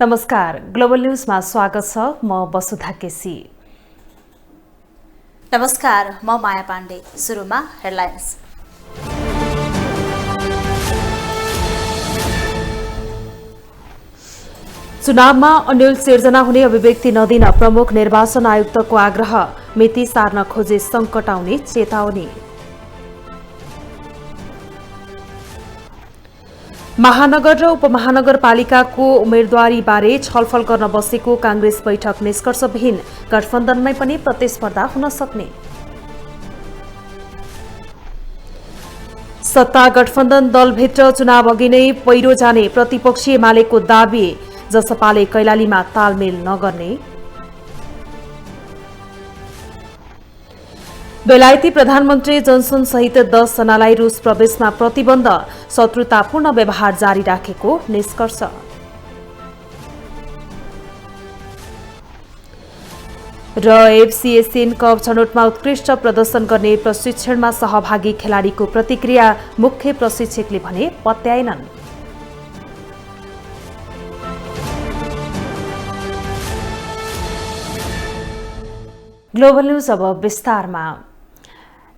नमस्कार, ग्लोबल न्यूजमा स्वागत छ। म वसुधा केसी। नमस्कार, म माया पाण्डे। सुरुमा हेडलाइन्स। चुनावमा अन्यल सिर्जना हुने अभिव्यक्ति नदिन प्रमुख निर्वाचन आयुक्तको आग्रह। मिति सार्न खोजे संकट आउने चेतावनी। महानगर र उपमहानगरपालिकाको उम्मेद्वारीबारे छलफल गर्न बसेको कांग्रेस बैठक निष्कर्षविहीन। गठबन्धनमै पनि प्रतिस्पर्धा हुन सक्ने। सत्ता गठबन्धन दलभित्र चुनाव अघि नै पहिरो जाने प्रतिपक्षी एमालेको दाबी। जसपाले कैलालीमा तालमेल नगर्ने। बेलायती प्रधानमन्त्री जोन्सन सहित 10 जनालाई रूस प्रवेशमा प्रतिबन्ध। शत्रुतापूर्ण व्यवहार जारी राखेको निष्कर्ष। र एफसी एशियन कप छनौटमा उत्कृष्ट प्रदर्शन गर्ने प्रशिक्षणमा सहभागी खेलाडीको प्रतिक्रिया। मुख्य प्रशिक्षकले भने पत्याएनन्। ग्लोबल न्यूज अब विस्तारमा।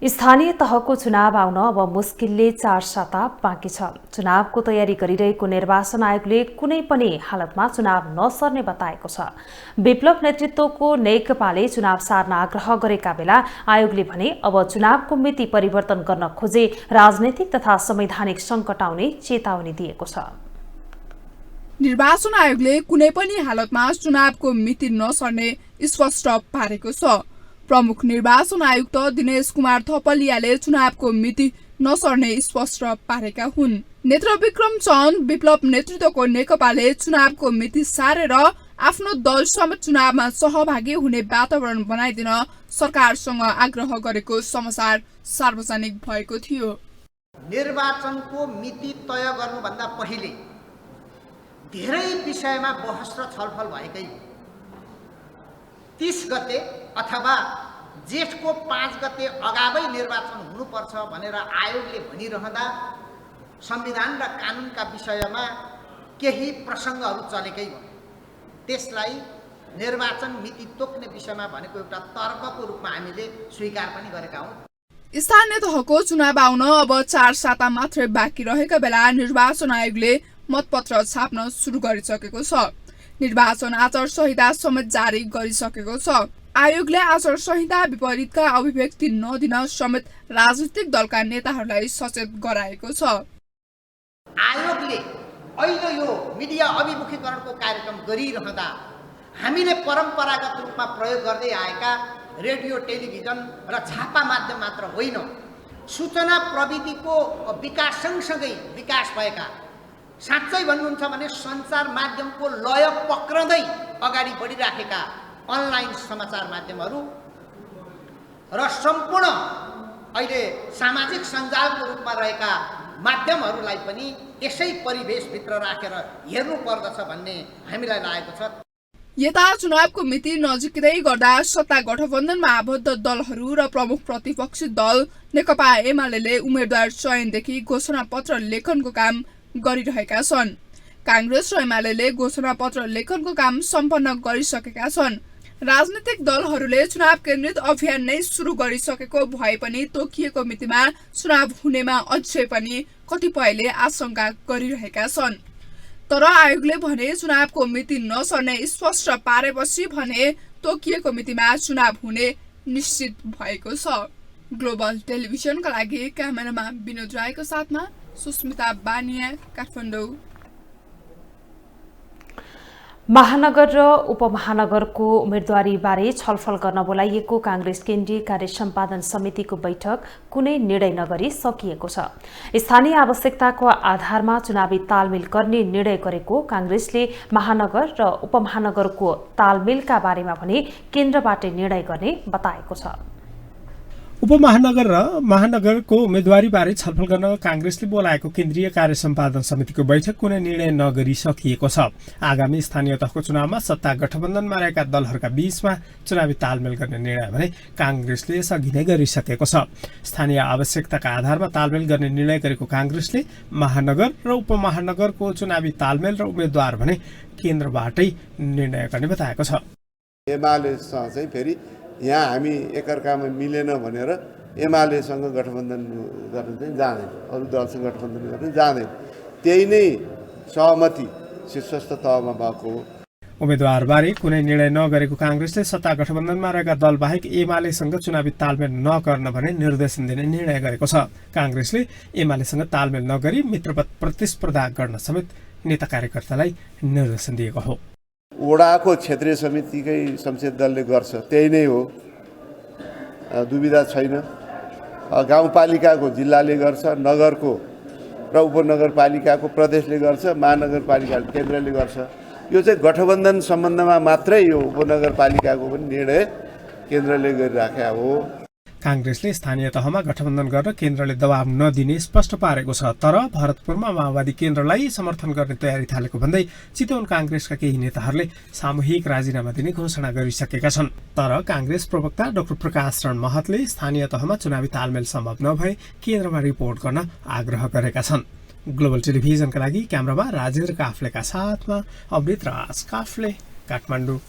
स्थानीय तहको चुनाव आउन अब मुस्किलले 4 साता बाँकी छ। चुनावको तयारी गरिरहेको निर्वाचन आयोगले कुनै पनि हालतमा चुनाव नसर्ने बताएको छ। विप्लव नेतृत्वको नेकपाले चुनाव सार्न आग्रह गरेका बेला आयोगले भने अब चुनावको मिति परिवर्तन गर्न खोजे राजनैतिक तथा संवैधानिक संकट आउने चेतावनी दिएको छ। निर्वाचन आयोगले कुनै पनि हालतमा चुनावको मिति नसर्ने स्पष्ट पारेको छ। प्रमुख निर्वाचन आयुक्त दिनेश कुमार थपलियाले चुनावको मिति नसर्ने स्पष्ट पारेका हुन्। नेत्रविक्रम चन्द विप्लव नेतृत्वको नेकपाले चुनावको मिति सारेर आफ्नो दल समेत चुनावमा सहभागी हुने वातावरण बनाइदिन सरकारसँग आग्रह गरेको समाचार सार्वजनिक भएको थियो। निर्वाचनको मिति तय गर्नुभन्दा पहिले धेरै विषयमा बहस र छलफल भएकै 30 गते अथवा जेठको 5 गते अगावै निर्वाचन हुनुपर्छ भनेर आयोगले भनिरहँदा संविधान र कानुनका विषयमा केही प्रसङ्गहरू चलेकै हो। त्यसलाई निर्वाचन मिति तोक्ने विषयमा भनेको एउटा तर्कको रूपमा हामीले स्वीकार पनि गरेका हौं। स्थानीय तहको चुनाव आउन अब 4 साता मात्रै बाँकी रहेका बेला निर्वाचन आयोगले मतपत्र छाप्न सुरु गरिसकेको छ। निर्वाचन आचार संहिता समेत जारी गरिसकेको छ। आयोगले आचार संहिता विपरीतका अभिव्यक्ति नदिन समेत राजनीतिक दलका नेताहरूलाई सचेत गराएको छ। आयोगले अहिले यो मिडिया अभिमुखीकरणको कार्यक्रम गरिरहँदा हामीले परम्परागत रूपमा प्रयोग गर्दै आएका रेडियो टेलिभिजन र छापा माध्यम मात्र होइन, सूचना प्रविधिको विकास सँगसँगै विकास भएका, साँच्चै भन्नुहुन्छ भने सञ्चार माध्यमको लय पक्रँदै अगाडि बढिराखेका अनलाइन समाचार माध्यमहरू र सम्पूर्ण अहिले सामाजिक सञ्जालको रूपमा रहेका माध्यमहरूलाई पनि यसै परिवेशभित्र राखेर हेर्नु पर्दछ भन्ने हामीलाई लागेको छ। यता चुनावको मिति नजिकै गर्दा सत्ता गठबन्धनमा आबद्ध दलहरू र प्रमुख प्रतिपक्षी दल नेकपा एमाले उम्मेद्वार चयनदेखि घोषणापत्र लेखनको काम गरिरहेका छन्। कांग्रेस र एमाले घोषणापत्र लेखनको काम सम्पन्न गरिसकेका छन्। राजनीतिक दलहरूले चुनाव केन्द्रित अभियान नै सुरु गरिसकेको भए पनि तोकिएको मितिमा चुनाव हुनेमा अझै पनि कतिपयले आशंका गरिरहेका छन्। तर आयोगले भने चुनावको मिति नसर्ने स्पष्ट पारेपछि भने तोकिएको मितिमा चुनाव हुने निश्चित भएको छ। ग्लोबल टेलिभिजनका लागि क्यामेरामा विनोद रायको साथमा सुस्मिता बानिया, काठमाडौँ। महानगर र उपमहानगरको उम्मेद्वारीबारे छलफल गर्न बोलाइएको कांग्रेस केन्द्रीय कार्य सम्पादन समितिको बैठक कुनै निर्णय नगरी सकिएको छ। स्थानीय आवश्यकताको आधारमा चुनावी तालमेल गर्ने निर्णय गरेको कांग्रेसले महानगर र उपमहानगरको तालमेलका बारेमा भने केन्द्रबाट निर्णय गर्ने बताएको छ। उपमहानगर र महानगरको उम्मेदवारीबारे छलफल गर्न काङ्ग्रेसले बोलाएको केन्द्रीय कार्य सम्पादन समितिको बैठक कुनै निर्णय नगरी सकिएको छ। आगामी स्थानीय तहको चुनावमा सत्ता गठबन्धनमा रहेका दलहरूका बीचमा चुनावी तालमेल गर्ने निर्णय भने काङ्ग्रेसले यसअघि नै गरिसकेको छ। स्थानीय आवश्यकताका आधारमा तालमेल गर्ने निर्णय गरेको काङ्ग्रेसले महानगर र उपमहानगरको चुनावी तालमेल र उम्मेद्वार भने केन्द्रबाटै निर्णय गर्ने बताएको छ। एमालेसँग चाहिँ फेरि यहाँ हामी एकअर्कामा मिलेन भनेर एमालेसँग गठबन्धन गर्न चाहिँ जाँदैन, अरू दलसँग गठबन्धन गर्न जाँदैन। त्यही नै सहमति शीर्षस्थ तहमा भएको हो। उम्मेद्वारबारे कुनै निर्णय नगरेको काङ्ग्रेसले सत्ता गठबन्धनमा रहेका दलबाहेक एमालेसँग चुनावी तालमेल नगर्न भने निर्देशन दिने निर्णय गरेको छ। काङ्ग्रेसले एमालेसँग तालमेल नगरी मित्रवत प्रतिस्पर्धा गर्न समेत नेता कार्यकर्तालाई निर्देशन दिएको हो। वडाको क्षेत्रीय समितिकै संसदीय दलले गर्छ, त्यही नै हो, दुविधा छैन। गाउँपालिकाको जिल्लाले गर्छ, नगरको र उपनगरपालिकाको प्रदेशले गर्छ, महानगरपालिका केन्द्रले गर्छ। यो चाहिँ गठबन्धन सम्बन्धमा मात्रै यो उपनगरपालिकाको पनि निर्णय केन्द्रले गरिराखेको हो। काङ्ग्रेसले स्थानीय तहमा गठबन्धन गर्न केन्द्रले दबाब नदिने स्पष्ट पारेको छ। तर भरतपुरमा माओवादी केन्द्रलाई समर्थन गर्ने तयारी थालेको भन्दै चितवन काङ्ग्रेसका केही नेताहरूले सामूहिक राजीनामा दिने घोषणा गरिसकेका छन्। तर काङ्ग्रेस प्रवक्ता डाक्टर प्रकाश रण महतले स्थानीय तहमा चुनावी तालमेल सम्भव नभए केन्द्रमा रिपोर्ट गर्न आग्रह गरेका छन्। ग्लोबल टेलिभिजनका लागि क्यामेरामा राजेन्द्र काफ्लेका साथमा अमृत राज काफ्ले, काठमाडौँ।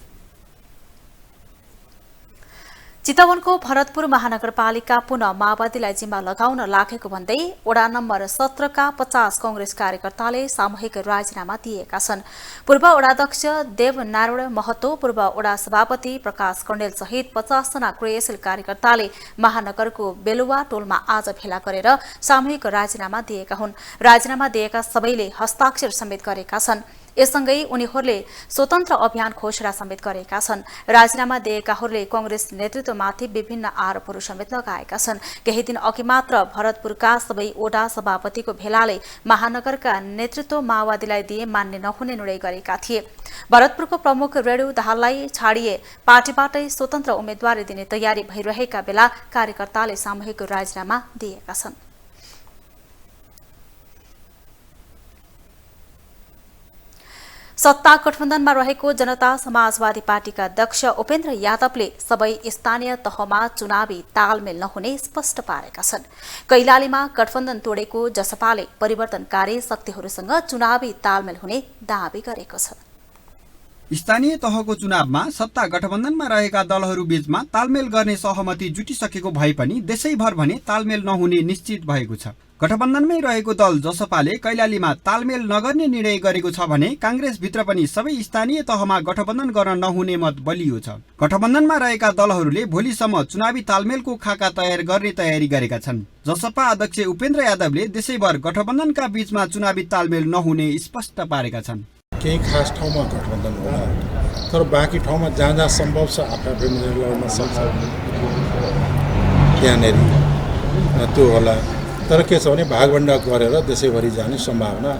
चितवनको भरतपुर महानगरपालिका पुनः माओवादीलाई जिम्मा लगाउन लागेको भन्दै वडा नम्बर 17 का 50 कांग्रेस कार्यकर्ताले सामूहिक राजीनामा दिएका छन्। पूर्व वडाध्यक्ष देवनारायण महतो, पूर्व वडा सभापति प्रकाश कण्डेल सहित 50 जना क्रियाशील कार्यकर्ताले महानगरको बेलुवा टोलमा आज भेला गरेर सामूहिक राजीनामा दिएका हुन्। राजीनामा दिएका सबैले हस्ताक्षर समेत गरेका छन्। यससँगै उनीहरूले स्वतन्त्र अभियान घोषणा समेत गरेका छन्। राजीनामा दिएकाहरूले कांग्रेस नेतृत्वमाथि विभिन्न आरोपहरू समेत लगाएका छन्। केही दिन अघि मात्र भरतपुरका सबै वडा सभापतिको भेलाले महानगरका नेतृत्व माओवादीलाई दिए मान्ने नहुने निर्णय गरेका थिए। भरतपुरको प्रमुख रेणु दाहाललाई छाडिए पार्टीबाटै स्वतन्त्र उम्मेद्वारी दिने तयारी भइरहेका बेला कार्यकर्ताले सामूहिक राजीनामा दिएका छन्। सत्ता गठबन्धनमा रहेको जनता समाजवादी पार्टीका अध्यक्ष उपेन्द्र यादवले सबै स्थानीय तहमा चुनावी तालमेल नहुने स्पष्ट पारेका छन्। कैलालीमा गठबन्धन तोडेको जसपाले परिवर्तनकारी शक्तिहरूसँग चुनावी तालमेल हुने दावी गरेको छ। स्थानीय तहको चुनावमा सत्ता गठबन्धनमा रहेका दलहरू बीचमा तालमेल गर्ने सहमति जुटिसकेको भए पनि देशैभर भने तालमेल नहुने निश्चित भएको छ। गठबन्धनमै रहेको दल जसपाले कैलालीमा तालमेल नगर्ने निर्णय गरेको छ भने कांग्रेसभित्र पनि सबै स्थानीय तहमा गठबन्धन गर्न नहुने मत बलियो छ। गठबन्धनमा रहेका दलहरूले भोलिसम्म चुनावी तालमेलको खाका तयार गर्ने तयारी गरेका छन्। जसपा अध्यक्ष उपेन्द्र यादवले देशैभर गठबन्धनका बीचमा चुनावी तालमेल नहुने स्पष्ट पारेका छन्। केही खास ठाउँमा गठबन्धन होला, तर बाँकी ठाउँमा जहाँ जहाँ सम्भव छ आफै लड्न सक्छ, त्यहाँनिर त्यो होला। तर के छ भने भागभण्डा गरेर देशैभरि जाने सम्भावना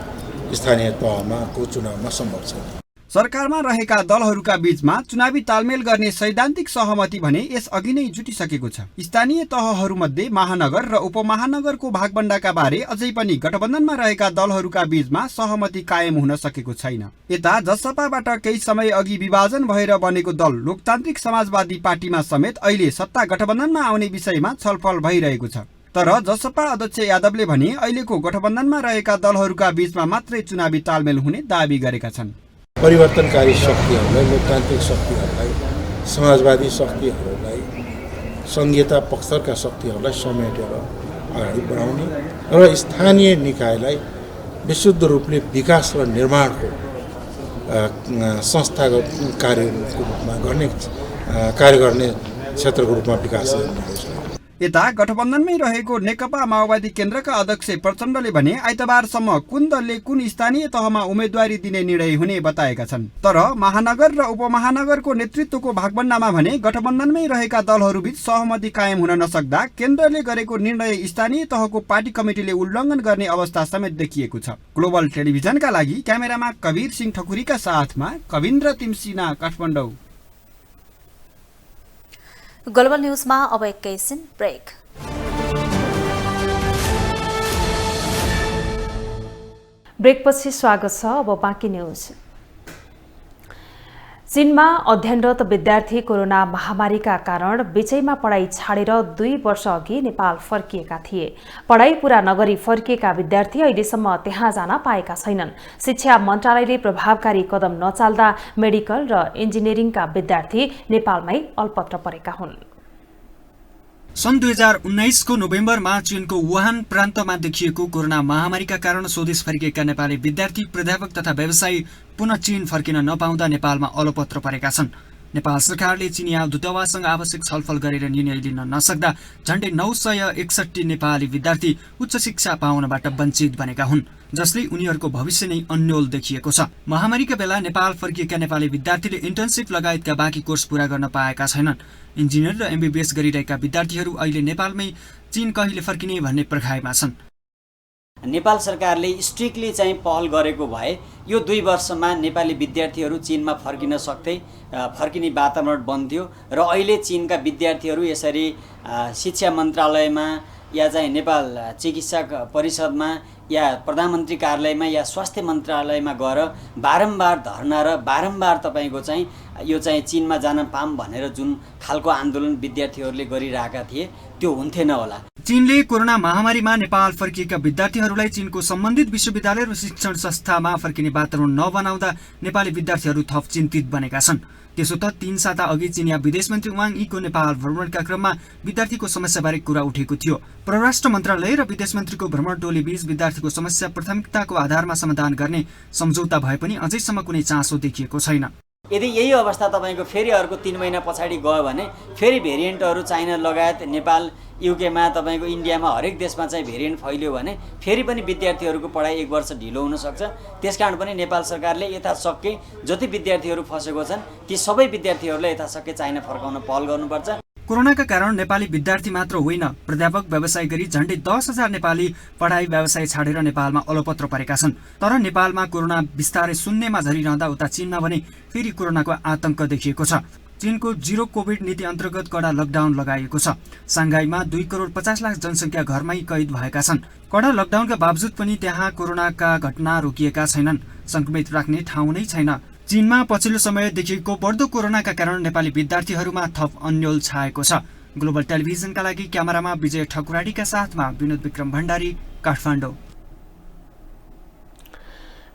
स्थानीय तहमा को चुनावमा सम्भव छ। सरकारमा रहेका दलहरूका बीचमा चुनावी तालमेल गर्ने सैद्धान्तिक सहमति भने यस अघि नै जुटिसकेको छ। स्थानीय तहहरूमध्ये महानगर र उपमहानगरको भागभण्डाका बारे अझै पनि गठबन्धनमा रहेका दलहरूका बीचमा सहमति कायम हुन सकेको छैन। यता जसपाबाट केही समय अघि विभाजन भएर बनेको दल लोकतान्त्रिक समाजवादी पार्टीमा समेत अहिले सत्ता गठबन्धनमा आउने विषयमा छलफल भइरहेको छ। तर जसपा अध्यक्ष यादवले भने अहिलेको गठबन्धनमा रहेका दलहरूका बीचमा मात्रै चुनावी तालमेल हुने दावी गरेका छन्। परिवर्तनकारी शक्तिहरूलाई, लोकतान्त्रिक शक्तिहरूलाई, समाजवादी शक्तिहरूलाई, संघीयता पक्षका शक्तिहरूलाई समेटेर अगाडि बढाउने र स्थानीय निकायलाई विशुद्ध रूपले विकास र निर्माणको संस्थागत कार्यको रूपमा कार्य गर्ने क्षेत्रको रूपमा विकास गर्ने। यता गठबन्धनमै रहेको नेकपा माओवादी केन्द्रका अध्यक्ष प्रचण्डले भने आइतबारसम्म कुन दलले कुन स्थानीय तहमा उम्मेदवारी दिने निर्णय हुने बताएका छन्। तर महानगर र उपमहानगरको नेतृत्वको भागभण्डामा भने गठबन्धनमै रहेका दलहरूबीच सहमति कायम हुन नसक्दा केन्द्रले गरेको निर्णय स्थानीय तहको पार्टी कमिटीले उल्लङ्घन गर्ने अवस्था समेत देखिएको छ। ग्लोबल टेलिभिजनका लागि क्यामेरामा कवीर सिंह ठकुरीका साथमा कविन्द्र तिमसिना, काठमाडौँ। ग्लोबल न्यूजमा अब एकैछिन ब्रेक। ब्रेकपछि स्वागत छ। अब बाँकी न्यूज। चीनमा अध्ययनरत विद्यार्थी कोरोना महामारीका कारण बीचैमा पढाइ छाडेर 2 वर्ष अघि नेपाल फर्किएका थिए। पढाइ पूरा नगरी फर्किएका विद्यार्थी अहिलेसम्म त्यहाँ जान पाएका छैनन्। शिक्षा मन्त्रालयले प्रभावकारी कदम नचाल्दा मेडिकल र इन्जिनियरिङका विद्यार्थी नेपालमै अल्पत्र परेका हुन्। सन् 2019 को नोभेम्बरमा चीनको वुहान प्रान्तमा देखिएको कोरोना महामारीका कारण स्वदेश फर्किएका नेपाली विद्यार्थी, प्राध्यापक तथा व्यवसायी पुनः चीन फर्किन नपाउँदा नेपालमा अलपत्र परेका छन्। नेपाल सरकारले चीनिया दूतावाससँग आवश्यक छलफल गरेर निर्णय लिन नसक्दा झण्डै 961 नेपाली विद्यार्थी उच्च शिक्षा पाउनबाट वञ्चित बनेका हुन्, जसले उनीहरूको भविष्य नै अन्यल देखिएको छ। महामारीका बेला नेपाल फर्किएका नेपाली विद्यार्थीले इन्टर्नशिप लगायतका बाँकी कोर्स पूरा गर्न पाएका छैनन्। इन्जिनियर र एमबीबीएस गरिरहेका विद्यार्थीहरू अहिले नेपालमै चीन कहिले फर्किने भन्ने पर्खाइमा छन्। नेपाल सरकारले स्ट्रिक्टली चाहिँ पहल गरेको भए यो 2 वर्षमा नेपाली विद्यार्थीहरू चीनमा फर्किन सक्थे, फर्किने वातावरण बन्थ्यो र अहिले चीनका विद्यार्थीहरू यसरी शिक्षा मन्त्रालयमा या चाहिँ नेपाल चिकित्सक परिषदमा या प्रधानमन्त्री कार्यालयमा या स्वास्थ्य मन्त्रालयमा गएर बारम्बार धरना र बारम्बार तपाईँको चाहिँ यो चाहिँ चीनमा जान पाऊँ भनेर जुन खालको आन्दोलन विद्यार्थीहरूले गरिरहेका थिए त्यो हुन्थेन होला। चीनले कोरोना महामारीमा नेपाल फर्किएका विद्यार्थीहरूलाई चीनको सम्बन्धित विश्वविद्यालय र शिक्षण संस्थामा फर्किने वातावरण नबनाउँदा नेपाली विद्यार्थीहरू थप चिन्तित बनेका छन्। त्यसो त 3 साता अघि चीनिया विदेश मन्त्री वाङ यीको नेपाल भ्रमणका क्रममा विद्यार्थीको समस्याबारे कुरा उठेको थियो। परराष्ट्र मन्त्रालय र विदेश मन्त्रीको भ्रमण टोली बीच विद्यार्थीको समस्या प्राथमिकताको आधारमा समाधान गर्ने सम्झौता भए पनि अझैसम्म कुनै चासो देखिएको छैन। यदि यही अवस्था तपाईँको फेरि अर्को 3 महिना पछाडि गयो भने फेरि भेरिएन्टहरू चाइना लगायत नेपाल, युकेमा, तपाईँको इन्डियामा हरेक देशमा चाहिँ भेरिएन्ट फैलियो भने फेरि पनि विद्यार्थीहरूको पढाइ 1 वर्ष ढिलो हुनसक्छ। त्यसकारण पनि नेपाल सरकारले यथाशक्य जति विद्यार्थीहरू फसेको छन् ती सबै विद्यार्थीहरूलाई यथाशक्य चाइना फर्काउन पहल गर्नुपर्छ। कोरोनाका कारण नेपाली विद्यार्थी मात्र होइन, प्राध्यापक, व्यवसाय गरी झण्डै 10,000 नेपाली पढाइ व्यवसाय छाडेर नेपालमा अलपत्र परेका छन्। तर नेपालमा कोरोना बिस्तारै शून्यमा झरिरहँदा उता चीनमा भने फेरि कोरोनाको आतंक देखिएको छ। चीनको जीरो कोभिड नीति अन्तर्गत कडा लकडाउन लगाइएको छ। सांघाईमा 2 करोड 50 लाख जनसङ्ख्या घरमै कैद भएका छन्। कडा लकडाउनका बावजुद पनि त्यहाँ कोरोनाका घटना रोकिएका छैनन्। संक्रमित राख्ने ठाउँ नै छैन। चीनमा पछिल्लो समय देखिएको बढ्दो कोरोनाका कारण नेपाली विद्यार्थीहरूमा थप अन्यल छाएको छ। ग्लोबल टेलिभिजनका लागि क्यामेरामा विजय ठकुराडीका साथमा विनोद विक्रम भण्डारी, काठमाडौँ।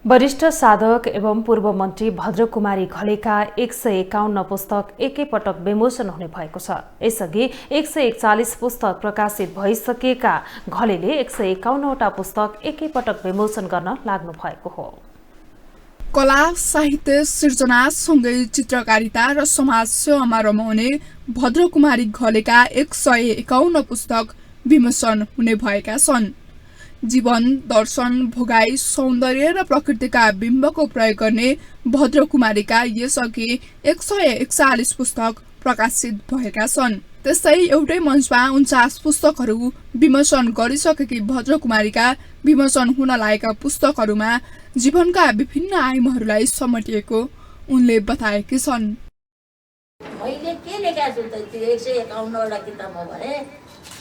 वरिष्ठ साधक एवं पूर्व मन्त्री भद्रकुमारी घलेका 151 पुस्तक एकैपटक विमोचन हुने भएको छ। यसअघि 141 पुस्तक प्रकाशित भइसकेका घलेले 151 वटा पुस्तक एकैपटक विमोचन गर्न लाग्नु भएको हो। कला, साहित्य, सृजना सँगै चित्रकारिता र समाज सेवामा रमाउने भद्रकुमारी घलेका 151 पुस्तक विमोचन हुने भएका छन्। जीवन, दर्शन, भोगाई, सौन्दर्य र प्रकृतिका बिम्बको प्रयोग गर्ने भद्रकुमारीका यसअघि 141 पुस्तक प्रकाशित भएका छन्। त्यस्तै एउटै मञ्चमा 49 पुस्तकहरू विमोचन गरिसकेकी भद्रकुमारीका विमोचन हुन लागेका पुस्तकहरूमा जीवनका विभिन्न आयामहरूलाई समेटिएको उनले बताएकी छन्। मैले के लेखेको छु त त्यो 151 वटा किताबमा भने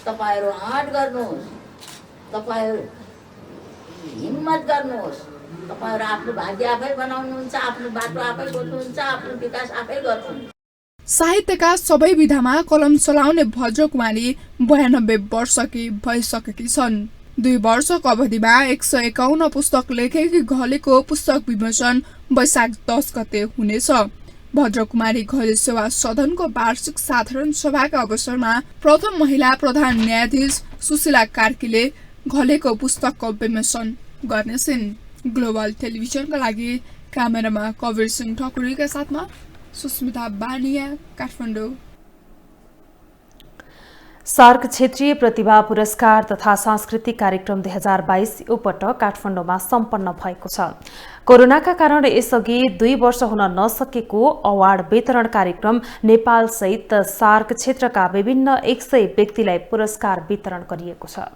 तपाईहरु आँट गर्नुहोस्, तपाईहरु हिम्मत गर्नुहोस्, तपाईहरु आफ्नो भाग्य आफै बनाउनुहुन्छ, आफ्नो बाटो आफै खोज्नुहुन्छ, आफ्नो विकास आफै गर्नुहुन्छ। साहित्यका सबै विधामा कलम चलाउने भद्रकुमारी 92 वर्षकी भइसकेकी छन्। 2 वर्षको अवधिमा 151 पुस्तक लेखेकी घलेको पुस्तक विमोचन वैशाख 10 गते हुनेछ। भद्रकुमारी घले सेवा सदनको वार्षिक साधारण सभाका अवसरमा प्रथम महिला प्रधान न्यायाधीश सुशीला कार्कीले घलेको पुस्तकको विमोचन गर्नेछिन्। ग्लोबल टेलिभिजनका लागि क्यामेरामा कवीर सिंह ठकुरीका साथमा सुस्मिता बानिया, काठमाडौँ। सार्क क्षेत्रीय प्रतिभा पुरस्कार तथा सांस्कृतिक कार्यक्रम 2022 यो पटक काठमाडौँमा सम्पन्न भएको छ। कोरोनाका कारण यसअघि 2 वर्ष हुन नसकेको अवार्ड वितरण कार्यक्रम नेपाल सहित सार्क क्षेत्रका विभिन्न 100 व्यक्तिलाई पुरस्कार वितरण गरिएको छ।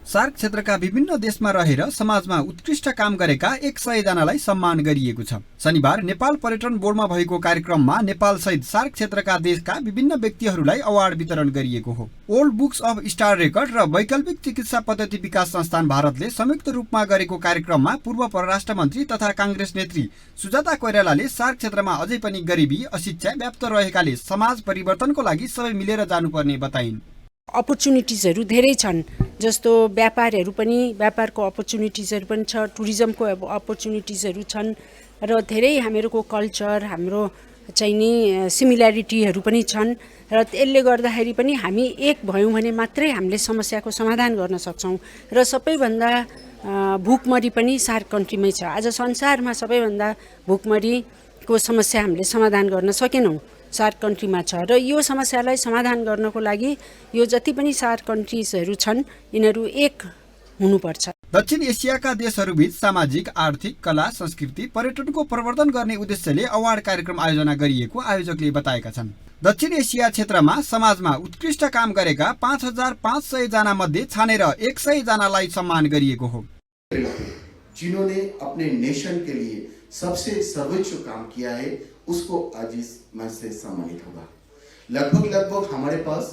सार्क क्षेत्रका विभिन्न देशमा रहेर समाजमा उत्कृष्ट काम गरेका 100 जनालाई सम्मान गरिएको छ। शनिबार नेपाल पर्यटन बोर्डमा भएको कार्यक्रममा नेपाल सहित सार्क क्षेत्रका देशका विभिन्न व्यक्तिहरूलाई अवार्ड वितरण गरिएको हो। Old books of star record र वैकल्पिक चिकित्सा पद्धति विकास संस्थान भारतले संयुक्त रूपमा गरेको कार्यक्रममा पूर्व परराष्ट्र मन्त्री तथा कांग्रेस नेत्री सुजाता कोइरालाले सार्क क्षेत्रमा अझै पनि गरिबी अशिक्षा व्याप्त रहेकाले समाज परिवर्तनको लागि सबै मिलेर जानुपर्ने बताइन्। अपर्च्युनिटिजहरू धेरै छन्, जस्तो व्यापारको अपर्च्युनिटिजहरू पनि छ, टुरिज्मको अपर्च्युनिटिजहरू छन् र धेरै हामीहरूको कल्चर हाम्रो चाहिँ नि सिमिल्यारिटीहरू पनि छन् र यसले गर्दाखेरि पनि हामी एक भयौँ भने मात्रै हामीले समस्याको समाधान गर्न सक्छौँ र सबैभन्दा भुकमरी पनि सार्क कन्ट्रीमै छ। आज संसारमा सबैभन्दा भुकमरीको समस्या हामीले समाधान गर्न सकेनौँ सार्क कन्ट्रीमा छ र यो समस्यालाई समाधान गर्नको लागि यो जति पनि सार्क कन्ट्रीजहरू छन् यिनीहरू एक हुनुपर्छ। दक्षिण एसियाका देशहरूबीच सामाजिक, आर्थिक, कला, संस्कृति, पर्यटनको प्रवर्धन गर्ने उद्देश्यले अवार्ड कार्यक्रम आयोजना गरिएको आयोजकले बताएका छन्। दक्षिण एसिया क्षेत्रमा समाजमा उत्कृष्ट काम गरेका 5500 जना मध्ये छानेर 100 जनालाई सम्मान गरिएको हो। जिन्होंने अपने नेशन के लिए सबसे सर्वोच्च काम किया है उसको आज इस मंच से सम्मानित होगा। लगभग हमारे पास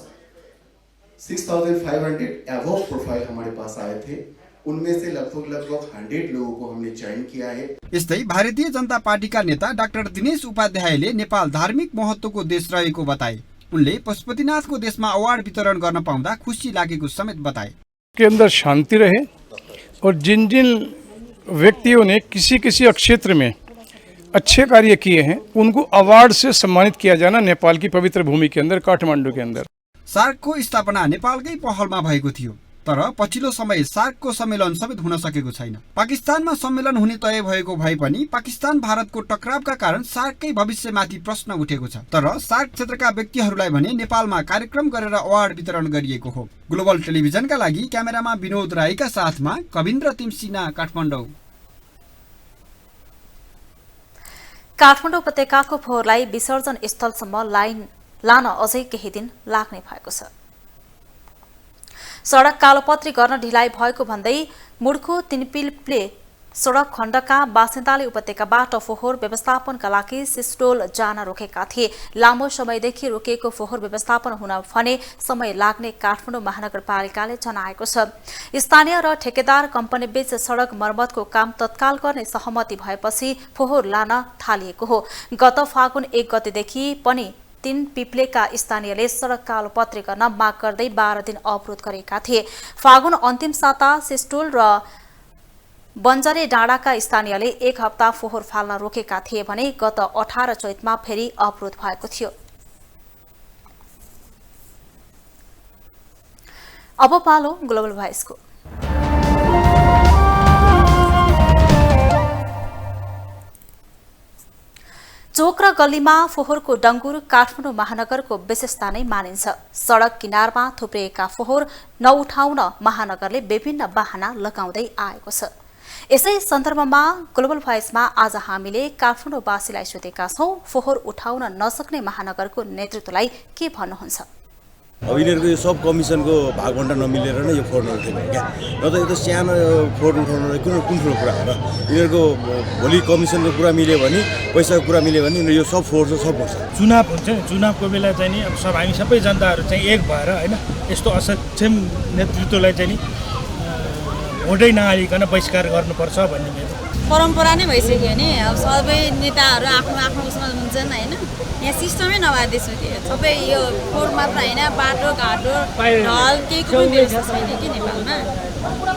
6500 एबव प्रोफाइल हमारे पास आए थे, उनमें से लगभग 100 लोगों को हमने चयन किया है। यस्तै भारतीय जनता पार्टीका नेता डाक्टर दिनेश उपाध्यायले नेपाल धार्मिक महत्त्वको देश रहेको बताए। उनले पशुपतिनाथको देशमा अवार्ड वितरण गर्न पाउँदा खुसी लागेको समेत बताए। के अंदर शांति रहे और जिन व्यक्तियों ने किसी क्षेत्र में अच्छे कार्य किए हैं उनको अवार्ड से सम्मानित किया जाना नेपाल की पवित्र भूमि के अंदर, काठमाडौँ के अंदर। सार्कको स्थापना नेपालकै पहलमा भएको थियो, तर पछिल्लो समय सार्कको सम्मेलन समेत हुन सकेको छैन। पाकिस्तानमा सम्मेलन हुने तय भएको भए पनि पाकिस्तान भारतको टकरावका कारण सार्ककै भविष्यमाथि प्रश्न उठेको छ। तर सार्क क्षेत्रका व्यक्तिहरूलाई भने नेपालमा कार्यक्रम गरेर अवार्ड वितरण गरिएको हो। ग्लोबल टेलिभिजनका लागि क्यामेरामा विनोद राईका साथमा कविन्द्र तिमसिना, काठमाडौँ। काठमाडौँ उपत्यकाको फोहोरलाई विसर्जन स्थलसम्म लान अझै केही दिन लाग्ने भएको छ। सडक कालोपत्री गर्न ढिलाइ भएको भन्दै मुड्को तिनपिल्ले सडक खण्डका बासिन्दाले उपत्यकाबाट फोहोर व्यवस्थापनका लागि सिस्टोल जान रोकेका थिए। लामो समयदेखि रोकिएको फोहोर व्यवस्थापन हुन भने समय लाग्ने काठमाडौँ महानगरपालिकाले जनाएको छ। स्थानीय र ठेकेदार कम्पनीबीच सडक मर्मतको काम तत्काल गर्ने सहमति भएपछि फोहोर लान थालिएको हो। गत फागुन 1 गतेदेखि पनि 3 पिप्लेका स्थानीयले सडक कालोपत्री गर्न माग गर्दै 12 दिन अवरोध गरेका थिए। फागुन अन्तिम साता सिस्टोल र बन्जरे डाँडाका स्थानीयले 1 हप्ता फोहोर फाल्न रोकेका थिए भने गत 18 चैतमा फेरि अवरोध भएको थियो। अब पालो ग्लोबल भोइसको। चोक र गल्लीमा फोहोरको डङ्गुर काठमाडौँ महानगरको विशेषता नै मानिन्छ। सडक किनारमा थुप्रिएका फोहोर नउठाउन महानगरले विभिन्न बहाना लगाउँदै आएको छ। यसै सन्दर्भमा ग्लोबल भोइसमा आज हामीले काठमाडौँवासीलाई सोधेका छौं, फोहोर उठाउन नसक्ने महानगरको नेतृत्वलाई के भन्नुहुन्छ। अब यिनीहरूको यो सब कमिसनको भागभण्डा नमिलेर नै यो फोहोर नउठेको हो क्या, न त यो त सानो फोहोर उठाउनु कुन ठुलो कुरा हो र। यिनीहरूको भोलि कमिसनको कुरा मिल्यो भने, पैसाको कुरा मिल्यो भने यो सब फोहोर चाहिँ सब पर्छ। चुनाव हुन्छ नि, चुनावको बेला चाहिँ नि अब हामी सबै जनताहरू चाहिँ एक भएर होइन यस्तो असक्षम नेतृत्वलाई चाहिँ नि भोटै नहालिकन बहिष्कार गर्नुपर्छ भन्ने मेरो परम्परा नै भइसक्यो नि। अब सबै नेताहरू आफ्नो उसमा हुन्छन् होइन, यहाँ सिस्टमै नभएदैछ कि सबै यो फोहोर मात्र होइन, बाटो घाटो ढल केहीको पनि व्यवस्था छैन कि नेपालमा।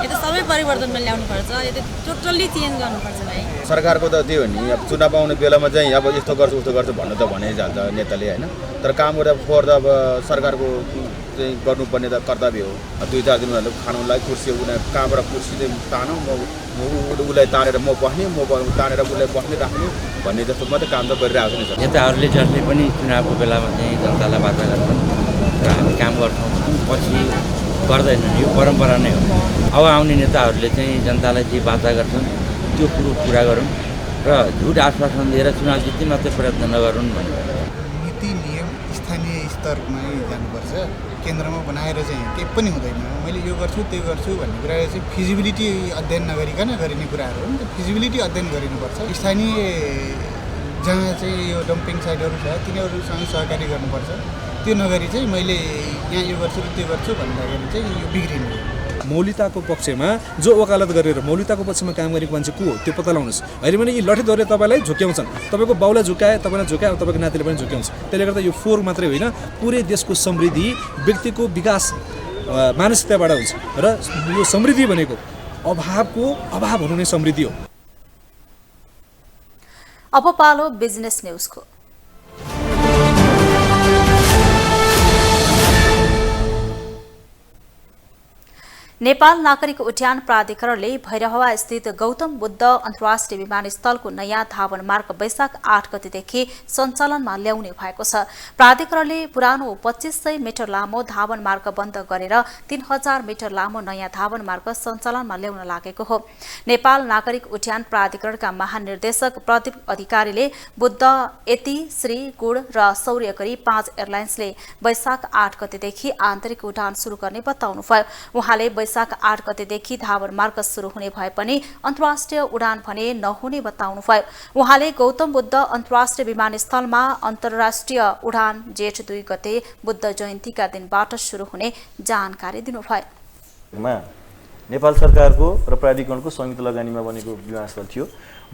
यो त सबै परिवर्तनमा ल्याउनुपर्छ, यो त टोटल्ली चेन्ज गर्नुपर्छ भाइ। सरकारको त त्यो हो नि, अब चुनाव आउने बेलामा चाहिँ अब यस्तो गर्छ उस्तो गर्छ भन्नु त भने जान्छ नेताले होइन, तर काम गर्दा फोहोर त अब सरकारको चाहिँ गर्नुपर्ने त कर्तव्य हो। 2-4 दिन उनीहरूले खानुलाई कुर्सी कहाँबाट कुर्सी चाहिँ तानौँ, उसलाई तानेर म बस्ने, म तानेर उसलाई बस्ने राख्ने भन्ने जस्तो मात्रै काम त गरिरहेको छ नि सर। नेताहरूले जसले पनि चुनावको बेलामा चाहिँ जनतालाई बाचा गर्छन् र हामी काम गर्छौँ, पछि गर्दैनन्, यो परम्परा नै हो। अब आउने नेताहरूले चाहिँ जनतालाई जे बाचा गर्छन् त्यो कुरो पुरा गरौँ र झुट आश्वासन दिएर चुनाव जित्ने मात्रै प्रयत्न नगरून् भन्नु। नीति नियम स्थानीय स्तरमै जानुपर्छ, केन्द्रमा बनाएर चाहिँ केही पनि हुँदैन। मैले यो गर्छु त्यो गर्छु भन्ने कुरा चाहिँ फिजिबिलिटी अध्ययन नगरिकन गरिने कुराहरू हो नि त। फिजिबिलिटी अध्ययन गरिनुपर्छ। स्थानीय जहाँ चाहिँ यो डम्पिङ साइटहरू छ तिनीहरूसँग सहकारी गर्नुपर्छ। त्यो नगरी चाहिँ मैले यहाँ यो गर्छु र त्यो गर्छु भन्दाखेरि चाहिँ यो बिग्रिने हो। मौलिकताको पक्षमा जो वकालत गरेर मौलिकताको पक्षमा काम गरेको मान्छे को हो त्यो पत्ता लगाउनुहोस्। होइन भने यी लठीद्वारा तपाईँलाई झुक्याउँछन्। तपाईँको बाउलाई झुकाए, तपाईँलाई झुकाए, तपाईँको नातिले पनि झुक्याउँछ। त्यसले गर्दा यो फोहोर मात्रै होइन, पुरै देशको समृद्धि व्यक्तिको विकास मानसिकताबाट हुन्छ र यो समृद्धि भनेको अभाव हुनु नै समृद्धि हो। अब पालो बिजनेस न्यूजको। नेपाल नागरिक उड्डयन प्राधिकरणले भैरहवा स्थित गौतम बुद्ध अन्तर्राष्ट्रिय विमानस्थलको नयाँ धावन मार्ग वैशाख 8 गतेदेखि सञ्चालनमा ल्याउने भएको छ। प्राधिकरणले पुरानो 2500 मिटर लामो धावन मार्ग बन्द गरेर 3000 मिटर लामो नयाँ धावन मार्ग सञ्चालनमा ल्याउन लागेको हो। नेपाल नागरिक उड्डयन प्राधिकरणका महानिर्देशक प्रदीप अधिकारीले बुद्ध, यति, श्री, गुण र सौर्यकरी 5 एयरलाइन्सले वैशाख 8 गतेदेखि आन्तरिक उडान सुरु गर्ने बताउनुभयो। उहाँले वैशाख 8 गतेदेखि धावन मार्ग सुरु हुने भए पनि अन्तर्राष्ट्रिय उडान भने नहुने बताउनुभयो। उहाँले गौतम बुद्ध अन्तर्राष्ट्रिय विमानस्थलमा अन्तर्राष्ट्रिय उडान जेठ 2 गते बुद्ध जयन्तीका दिनबाट सुरु हुने जानकारी दिनुभयो। नेपाल सरकारको र प्राधिकरणको संयुक्त लगानीमा बनेको विमानस्थल थियो।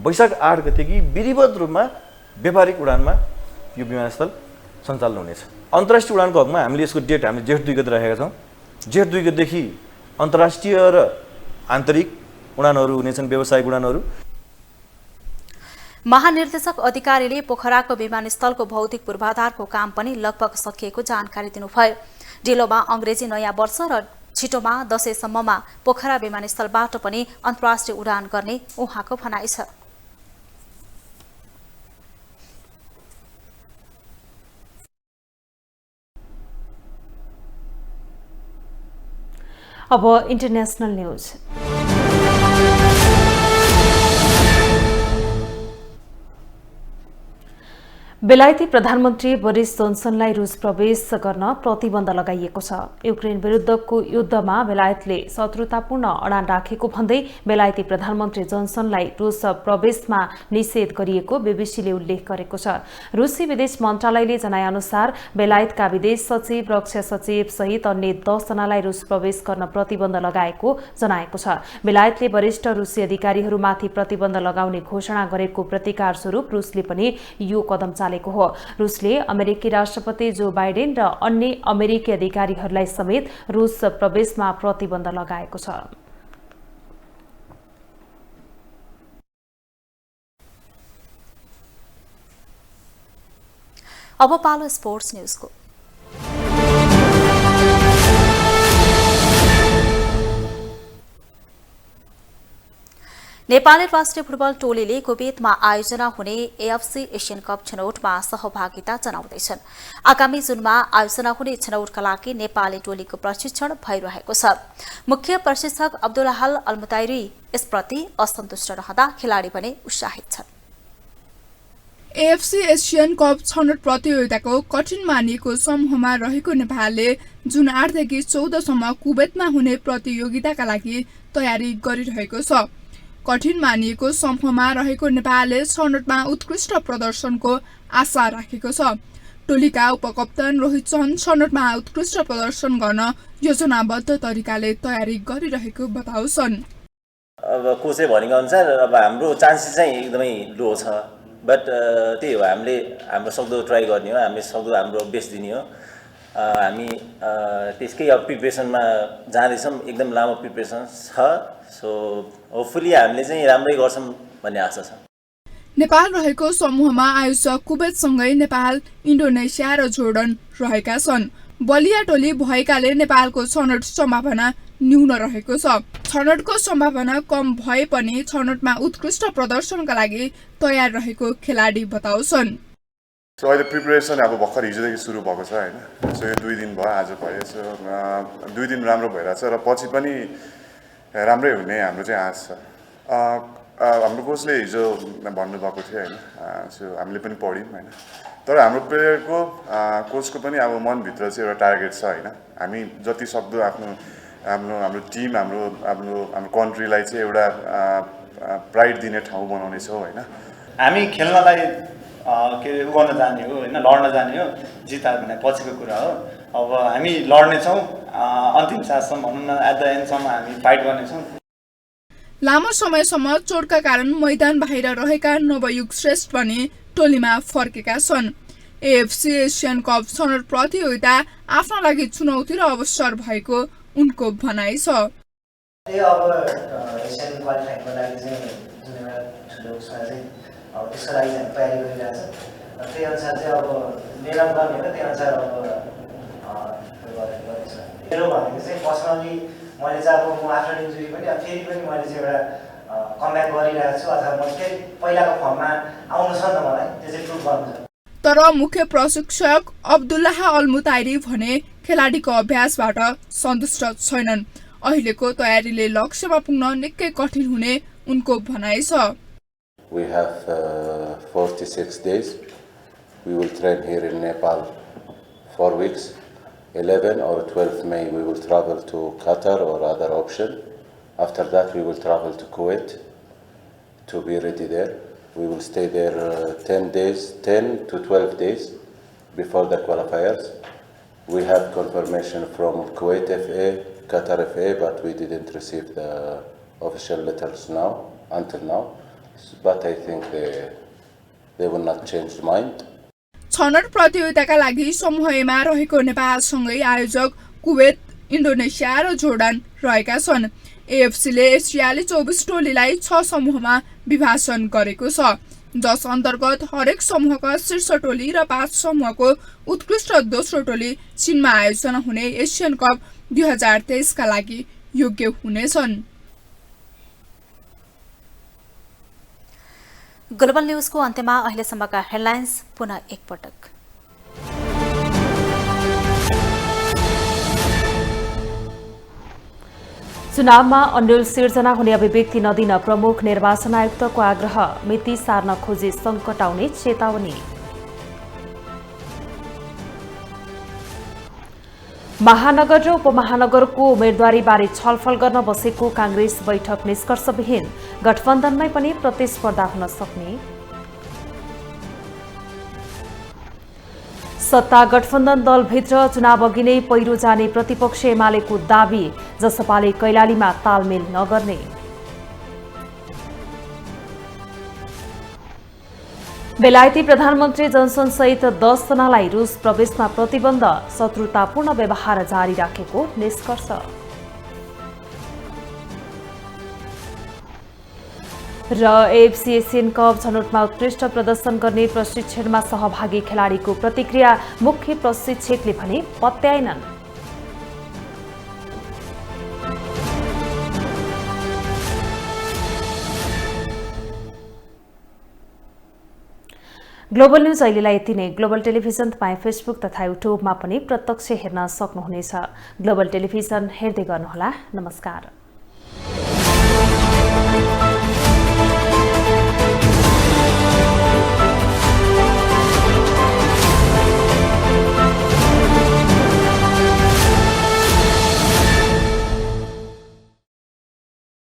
वैशाख 8 गतेदेखि विधिवत रूपमा व्यापारिक उडानमा यो विमानस्थल सञ्चालन हुनेछ। अन्तर्राष्ट्रिय उडानको हकमा हामीले यसको डेट हामीले जेठ 2 गते राखेका छौँ। जेठ 2 गतेदेखि अन्तर्राष्ट्रिय र आन्तरिक उडानहरू हुनेछन्, व्यावसायिक उडानहरू। महानिर्देशक अधिकारीले पोखराको विमानस्थलको भौतिक पूर्वाधारको काम पनि लगभग सकिएको जानकारी दिनुभयो। ढिलोमा अंग्रेजी नयाँ वर्ष र छिटोमा दशैंसम्ममा पोखरा विमानस्थलबाट पनि अन्तर्राष्ट्रिय उडान गर्ने उहाँको भनाइ छ। अब इन्टरनेशनल न्यूज। बेलायती प्रधानमन्त्री बोरिस जोन्सनलाई रूस प्रवेश गर्न प्रतिबन्ध लगाइएको छ। युक्रेन विरुद्धको युद्धमा बेलायतले शत्रुतापूर्ण अडान राखेको भन्दै बेलायती प्रधानमन्त्री जोन्सनलाई रूस प्रवेशमा निषेध गरिएको बीबीसीले उल्लेख गरेको छ। रूसी विदेश मन्त्रालयले जनाएअनुसार बेलायतका विदेश सचिव, रक्षा सचिव सहित अन्य 10 जनालाई रूस प्रवेश गर्न प्रतिबन्ध लगाएको जनाएको छ। बेलायतले वरिष्ठ रूसी अधिकारीहरूमाथि प्रतिबन्ध लगाउने घोषणा गरेको प्रतिकार स्वरूप रूसले पनि यो कदम हो। रूसले अमेरिकी राष्ट्रपति जो बाइडेन र अन्य अमेरिकी अधिकारीहरूलाई समेत रूस प्रवेशमा प्रतिबन्ध लगाएको छ। अब पालो स्पोर्ट्स न्यूजको। नेपाली राष्ट्रिय फुटबल टोलीले कुवेतमा आयोजना हुने एएफसी एसियन कप छनौटमा सहभागिता जनाउँदैछन्। आगामी जुनमा आयोजना हुने छनौटका लागि नेपाली टोलीको प्रशिक्षण भइरहेको छ। मुख्य प्रशिक्षक अब्दुल्लाहल अलमुताइरी यसप्रति असन्तुष्ट रहँदा खेलाडी भने उत्साहित छन्। एएफसी एसियन कप छनौट प्रतियोगिताको कठिन मानिएको समूहमा रहेको नेपालले जुन 8 देखि 14 सम्म कुवेतमा हुने प्रतियोगिताका लागि तयारी गरिरहेको छ। कठिन मानिएको समूहमा रहेको नेपालले छनौटमा उत्कृष्ट प्रदर्शनको आशा राखेको छ। टोलीका उपकप्तान रोहित चन्द छनौटमा उत्कृष्ट प्रदर्शन गर्न योजनाबद्ध तरिकाले तयारी गरिरहेको बताउँछन्। अब कोचले भनेको अनुसार अब हाम्रो चान्सेस चाहिँ एकदमै लो छ, बट त्यही हो, हामीले हाम्रो सक्दो ट्राई गर्ने हो, हामीले सक्दो हाम्रो बेस्ट दिने हो। हामी त्यसकै अब प्रिपरेसनमा जाँदैछौँ, एकदम लामो प्रिपरेसन छ। सो होपफुली हामीले चाहिँ राम्रै गर्छौँ भन्ने आशा छ। नेपाल रहेको समूहमा आयोजक कुवेतसँगै नेपाल, इन्डोनेसिया र जोर्डन रहेका छन्। बलिया टोली भएकाले नेपालको छनौट सम्भावना न्यून रहेको छ। छनौटको सम्भावना कम भए पनि छनौटमा उत्कृष्ट प्रदर्शनका लागि तयार रहेको खेलाडी बताउँछन्। सो अहिले प्रिपरेसन अब भर्खर हिजोदेखि सुरु भएको छ होइन। सो यो 2 दिन भयो, आज भयो। सो 2 दिन राम्रो भइरहेछ र पछि पनि राम्रै हुने हाम्रो चाहिँ आश छ। हाम्रो कोचले हिजो भन्नुभएको थियो होइन। सो हामीले पनि पढ्यौँ होइन। तर हाम्रो प्लेयरको कोचको पनि अब मनभित्र चाहिँ एउटा टार्गेट छ होइन, हामी जति सक्दो हाम्रो टिम हाम्रो कन्ट्रीलाई चाहिँ एउटा प्राइड दिने ठाउँ बनाउनेछौँ होइन। हामी खेल्नलाई के अरे उ गर्न जाने हो होइन, लड्न जाने हो, जित हार भन्ने पछिको कुरा हो। अब हामी लड्नेछौँ अन्तिम साससम्म भनौँ न, एट द एन्डसम्म हामी फाइट गर्नेछौँ। लामो समयसम्म चोटका कारण मैदान बाहिर रहेका नवयुग श्रेष्ठ पनि टोलीमा फर्केका छन्। एएफसी एसियन कप छनौट प्रतियोगिता आफ्ना लागि चुनौती र अवसर भएको उनको भनाइ छ। अब एसियन क्वालिफाइङको लागि चाहिँ जुन एउटा ठुलो उसमा चाहिँ अब त्यसको लागि चाहिँ तयारी गरिरहेछ। त्यही अनुसार चाहिँ अब मेहनत गर्ने हो, त्यही अनुसार अब गरेछ। मेरो भनेको चाहिँ पर्सनली मैले चाहिँ अब म आफ्टर इन्जुरी पनि अब फेरि पनि मैले चाहिँ एउटा कमब्याक गरिरहेको छु, अथवा म फेरि पहिलाको फर्ममा आउनु छ नि त, मलाई त्यो चाहिँ प्रुभ गर्नु छ। तर मुख्य प्रशिक्षक अब्दुल्लाह अल्मुताइरी भने खेलाडीको अभ्यासबाट सन्तुष्ट छैनन्। अहिलेको तयारीले लक्ष्यमा पुग्न निकै कठिन हुने उनको भनाइ छ। We have 46 days. We will train here in Nepal 4 weeks. 11 or 12 May we will travel to Qatar or other option. After that we will travel to Kuwait to be ready there. We will stay there 10 to 12 days before the qualifiers. We have confirmation from Kuwait FA, Qatar FA, but we didn't receive the official letters until now. But I think they will not change mind. छनौट प्रतियोगिताका लागि समूह एमा रहेको नेपालसँगै आयोजक कुवेत, इन्डोनेसिया र Jordan रहेका छन्। एएफसीले एसियाली 24 टोलीलाई 6 समूहमा विभाजन गरेको छ, जस अन्तर्गत हरेक समूहका शीर्ष टोली र 5 समूहको उत्कृष्ट दोस्रो टोली चीनमा आयोजना हुने एसियन कप 2023 का लागि योग्य हुनेछन्। ग्लोबल न्यूजको अन्त्यमा अहिलेसम्मका हेडलाइन्स पुनः एकपटक। चुनावमा अन्यल सिर्जना हुने अभिव्यक्ति नदिन प्रमुख निर्वाचन आयुक्तको आग्रह, मिति सार्न खोजे सङ्कट आउने चेतावनी। महानगर र उपमहानगरको उम्मेदवारीबारे छलफल गर्न बसेको कांग्रेस बैठक निष्कर्षविहीन, गठबन्धनमै पनि प्रतिस्पर्धा हुन सक्ने। सत्ता गठबन्धन दलभित्र चुनाव अघि नै पहिरो जाने प्रतिपक्ष एमालेको दाबी, जसपाले कैलालीमा तालमेल नगर्ने। बेलायती प्रधानमन्त्री जनसन सहित 10 जनालाई रूस प्रवेशमा प्रतिबन्ध, शत्रुतापूर्ण व्यवहार जारी राखेको निष्कर्ष। र एएफसी एसियन कप छनौटमा उत्कृष्ट प्रदर्शन गर्ने प्रशिक्षणमा सहभागी खेलाडीको प्रतिक्रिया, मुख्य प्रशिक्षकले भने पत्याएनन्। ग्लोबल न्यूज अहिलेलाई यति नै। ग्लोबल टेलिभिजन तपाईँ फेसबुक तथा युट्युबमा पनि प्रत्यक्ष हेर्न सक्नुहुनेछ। ग्लोबल टेलिभिजन हेर्दै गर्नुहोला। नमस्कार।